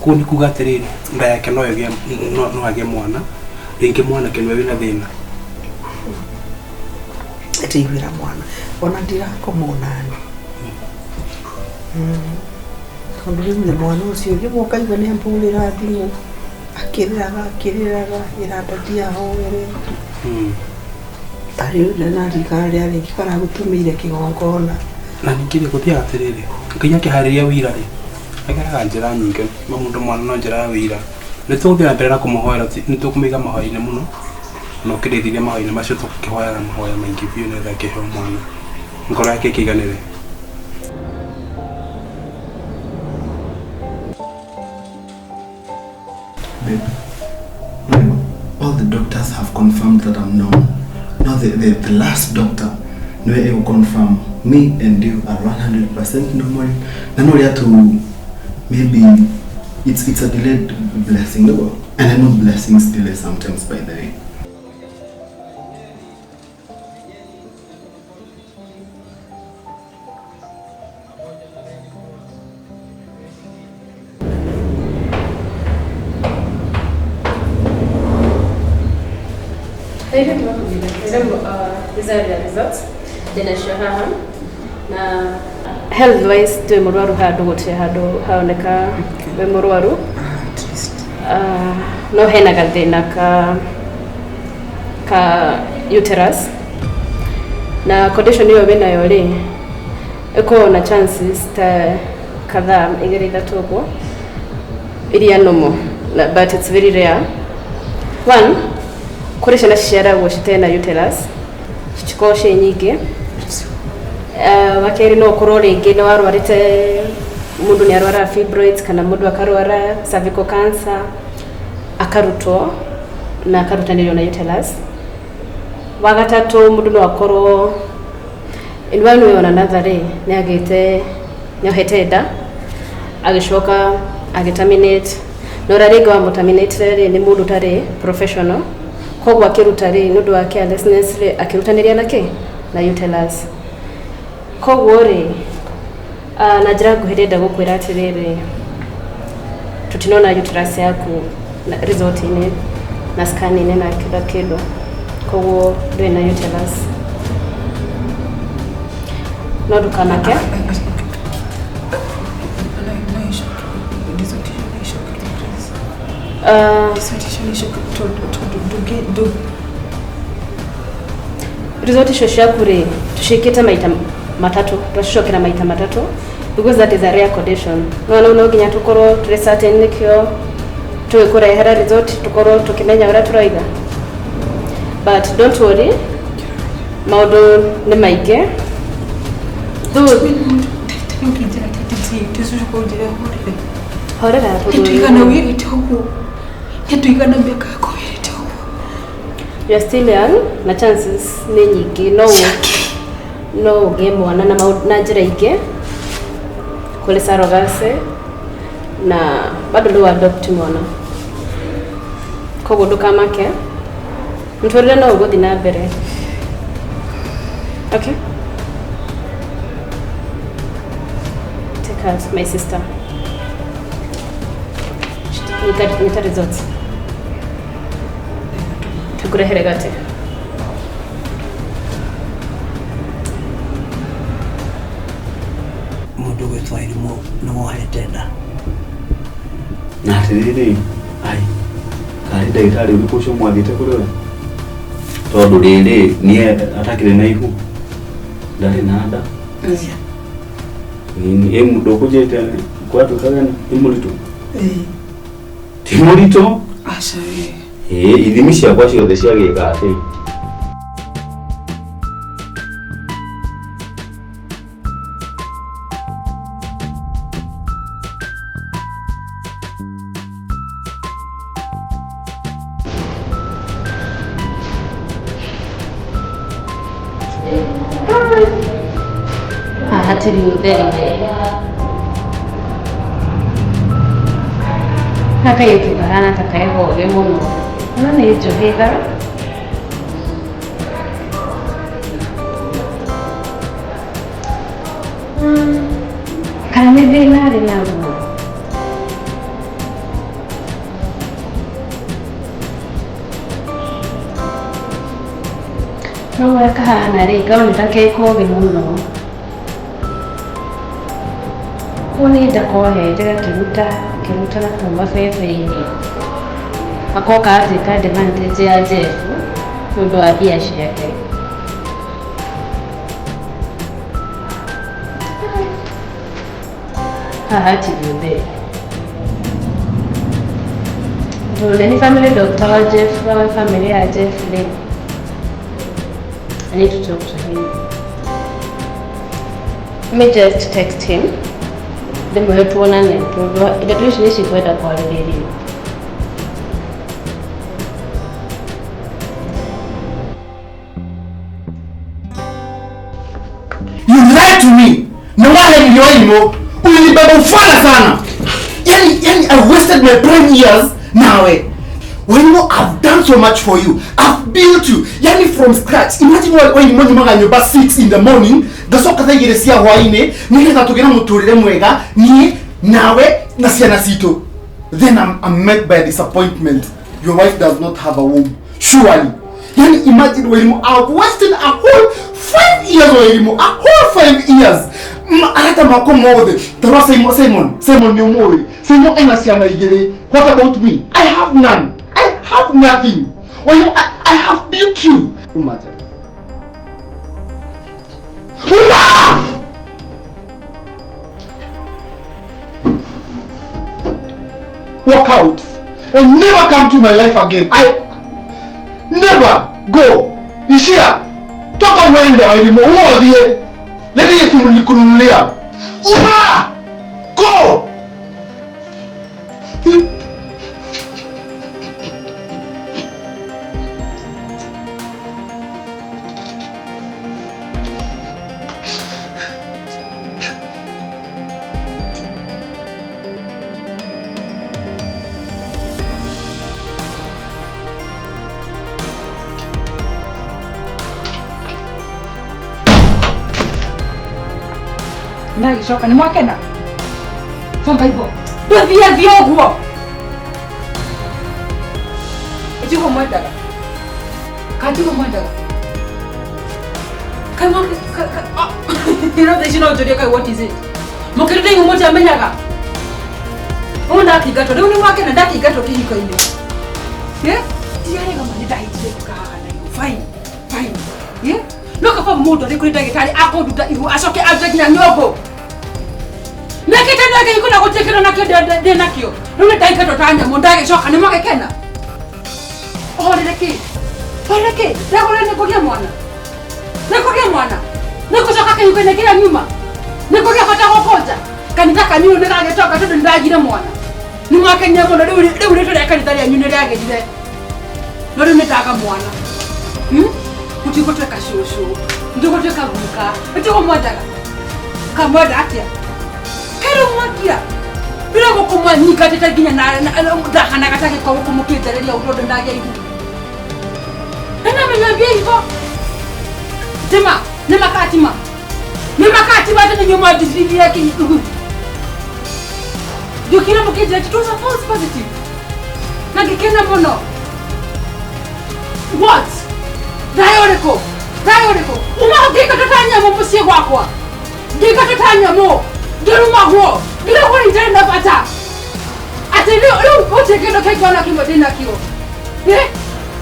ko ni kuga atiriri nda yake no yage no age mwana ringi mwana kenwe wina thina ati wira mwana ona ndirako monani tondu riu mwana ucio ndio kaigwa ni mbulira thimu akiriraga irandadia hoere tari na rikari ari kara gutumire kigongona na ningire kutia atiriri nginya kihariria wira ri agaraga njira nyinge mamundu mwana no njira wira nituthira mbere na kumuhoera nitukumiga mahoine muno no kirithiria mahoine macio tukihoera mahoya maingi biu ne thakiheo mwana ngoro yake kiganire. All the doctors have confirmed that I'm normal. Now the last doctor will confirm me and you are 100% normal. And only to maybe it's a delayed blessing, no? And I know blessings delay sometimes, by the way. These are the results. Then I show her. Na health wise to murwaru hadu gote hadu haoneka we murwaru. No hena gathina ka uterus. Na condition hiyo wena yole eko na chances ta kadhaa igere ithatu iria nomo but it's very rare. One, kuri ciana ciaragwo citena uterus cikoshe nyingi wakeri no korwo ringi ni warwarite mundu ni arwara fibroids kana mundu akarwara cervical cancer akarutwo na akarutanirwo na uterus. Wagatatu mundu no akorwo in one way or another ni agite ni ohete nda agicoka agitaminate no rariga wa mutaminate ni mundu tari professional koguo akiruta ri nundu wa carelessness ri akirutaniria nake na uterus. Koguo ri na njira nguhirenda gukwira atiriri tutinona uterus yaku na result ine na scan ine na kila kido. Koguo ri na uterus no dukanake result ciaku ri tushikite maita matatu twacokera maita matatu because that is a rare condition no nginya tukorwo turi certain nikio tuikurehera result tukorwo tukimenya ura turaiga but don't worry maundu ni maingi horera you're still young na chances ni nyingi no ugie mwana na njira ingi kule sarogase na bado ndo adopt mwana kogo ndukamake mtwarire no uguthi na mbere okay take out my sister nita results tukurehere gate mundu gwitwa irimu no mohete nda na tiriri ai kari ndagitari uriku ucio mwathite kuri we tondu riri nie atakire na ihu ndari na nda ni mundu kujete kwatu kagana imuritu timurito aca ithimi ciakwa ciothe ciagika ati hatiri utheri hakayoke bahana takaehoge muno no ni njohitha kana nĩ thĩna arĩ naguo no weka hana rĩ ngaona takĩkoge mũno nĩnda kohete gakĩruta na kuma bebe-inĩ akoka atuĩka advantage ya Jeff nĩũndũ wa mbia ciake haha hatirĩ ũtheri tondũ nĩ family doctor wa Jeff wa family ya Jeff rĩ I need to talk to him. Let me just text him. Then tuonane ndio ici kwenda kwarĩrĩria You lied to me. Na wale nilioimo ulinibeba ufala sana. Yani I wasted my prime years nawe. I've done so much for you. I've built you. Yani from scratch. Imagine when you maga nyoba 6 in the morning, gasoka thagirecia hwaine, nigetha tugena muturire mwega, ni nawe na ciana cito. Then I'm met by disappointment. Your wife does not have a womb. Surely. Yani imagine when I've wasted a whole 5 years already, a whole 5 years. Hata mako mode. Tara Simon ni umoi. Simon ena ciana igere. What about me? I have none. I have nothing. Well, I have built you. Imagine. Walk out and never come to my life again. I never go. You see her? Talk about when they are anymore. Who are they? Let me get to Nikunulia. Go! Ndagicoka nĩ mwakena songa ibo ndũthiĩ ũguo ĩtigo mwendaga katigo mwendaga kai mwake tha ici no njũrie kai what is it mũkĩrĩte ihu mũtiamenyaga ũũ ndakingatwo rĩu nĩ mwakena ndakingatwo kĩhiko-inĩ tiarega mani ndahitire tukahana fine ko mundo ni kuri ndagitari akonduta ihu acoke ajaginya nyobo nakita ndage iko na gutekera nakyo de nakyo none ndaikato tanya mondage coka ni magekena Oreke ndagora ni kugia mwana nikucoka kayuko na kila nyuma nikugia fata gokonja kanitaka niyo ndagetoka tondu ndagire mwana ni mwakenya muno riu ritore kanitha ria nyune ria gethire no riu nitaga mwana utigotweka shushu ndigotweka guka etigo mwandaga kamwenda atia kero mwakia bila gukumanyika tetaginya na ndahana gatake kwa gukumukitereria utondo ndagia ihu ena menyambia hivyo tema nemakatima tena nyuma disili yake Dukira mukija tutoza false positive. Nagikena mono. What? Diorico. Uma gika tatanya mo musie gwakwa. Gika tatanya mo. Ndiruma gwo. Ndira ko intenda bata. Ati leo utekendo kaigona kimodina kio.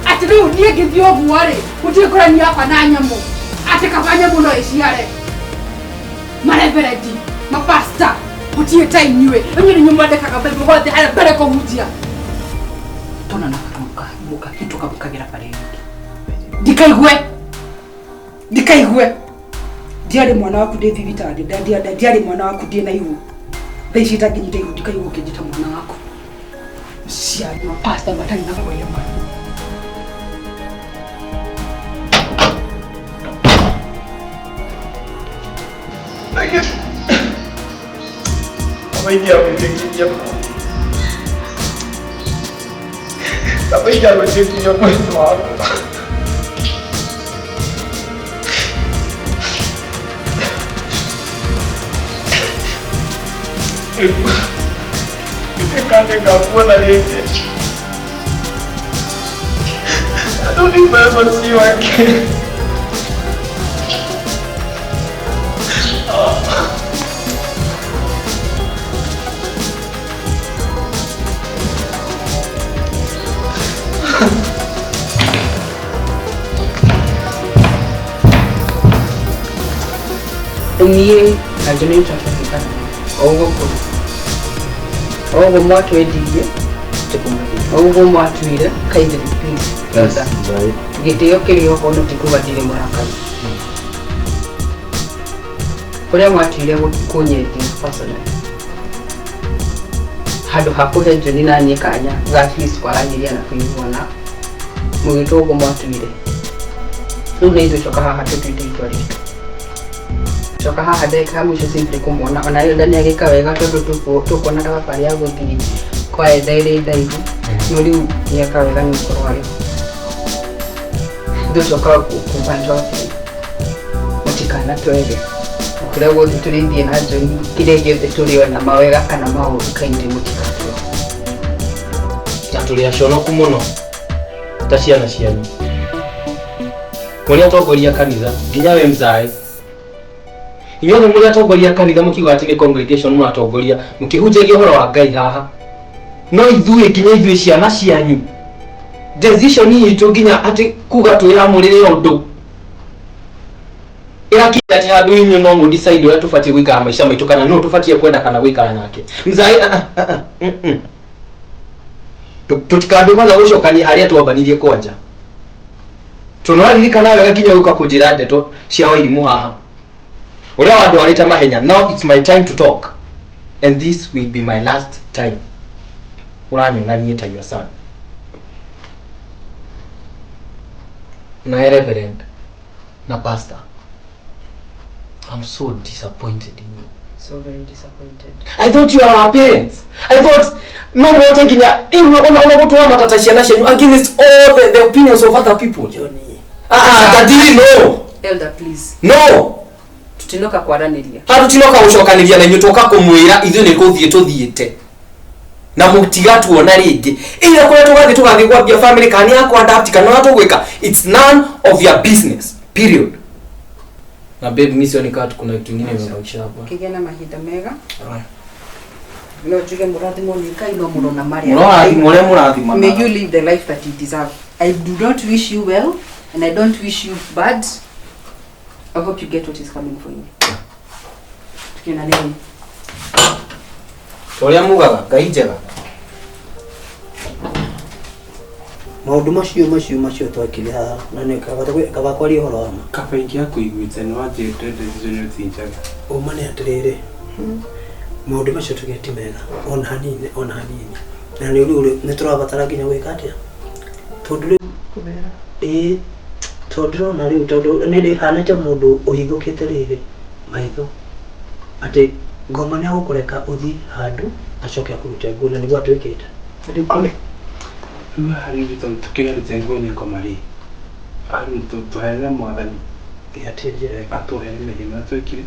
Ati leo ndiye githio buare. Utikora ni hapa na nyamo. Ati kafanya muno ishiare. Mareveredi, mapasta. Utie tai niwe. Onye nyumba de kakabebe wote ala bere ko mutia. Tona na katoka buka kitoka bukagira pale. Dikaigwe. Diare mwana waku de vivitade. Diare mwana waku de na iwu. Beshita kinyite iwu dikaigwe kijita mwana wako. Sia mapasta matani na kwa yamba. Ini apa yang tapi jangan cakap apa itu kan enggak pun ada ini. Aduh ni baru siwa ke. Niye ajone tafika ogo mwatu ediye ogo mwatu ira kaide please gite yokeri ko no tikuba dire muraka kore mwatu ira kunyeti personal hado hakuhe joni nanye kanya at least kwa rangiria na kuiona mwito ogo mwatu ira nune hizo choka hatutitwari choka hadeka mwisho simply kumwona ona ile ndani yake kaweka tuko na dawa pale yangu kini kwa ile daivu nuri yakaweka ni korwale ndio choka kupanda wapi mutikana twele kule wote tulindie nazo kile yote tuliwe na mawega kana mawo kainde mutikana tatulia shono kumuno tashiana shiani kuri atogoria kanitha nginyawe mzai Inyone muri atongoria kanitha mukigo ati ni congregation mu atongoria mukihunjagia horo wa Ngai haha no ithuĩ kinya ithuĩ ciana cianyu decision yitu nginya ati kuga twĩramũrĩre ũndũ irakinya ati handũ inyu no mu decide ũrĩa tũbatie gwĩkara maica maitũ kana no tũbatie kwenda kana gwĩkara nake mzai tutikambe kwanza gũcokania harĩa twambanirie kwanja tunaririkana wega kinya gũka kũnjĩra ndeto cia wairimu haha Ura wadu waleta mahenya. Now it's my time to talk. And this will be my last time. Uranyo nanieta your son. Na reverend. Na pastor. I'm so disappointed in you. So very disappointed. I thought you are our parents. I thought no more taking your against all the opinions of other people. Johnny. Daddy, no. Elder, please. No. Tutinoka kwaraniria tutinoka gucokaniria na nyutoka kumwira ithu ni kuthie tuthiete na mutiga tuona ringi ile kule tugathi gwambia family kani yako adapt kana tugwika it's none of your business period na babe mission ika kuna kitu kingine imebaisha hapa kigena mahinda mega no juge murathimo ni kai no murona maria murathimo may you live the life that you deserve. I do not wish you well and I don't wish you bad. I hope you get what is coming for you. Tukiona nini? Toria mugaga, ngai njega. Maundu macio twakire haha na nä kaba kwaria horo wama kaba ingä akuiguite nä wanjĩte decision ũtinjaga uma nä atä rä rä maundu macio tå geti mega ona hanini na nä nä tå rabatara nginya gwä ka atä a tondå rä tondå rona rä u tondå nä ndä hanete må ndå å hingå kä te rä rä maitho atä ngoma nä agå kå reka å thi handå acoke akå rute nguo na nä guo atwä kä te rĩu harĩ itũ tũkĩgarũte nguo nĩ ngoma-rĩ tũherere mwathani atũhere mĩhĩma twĩkire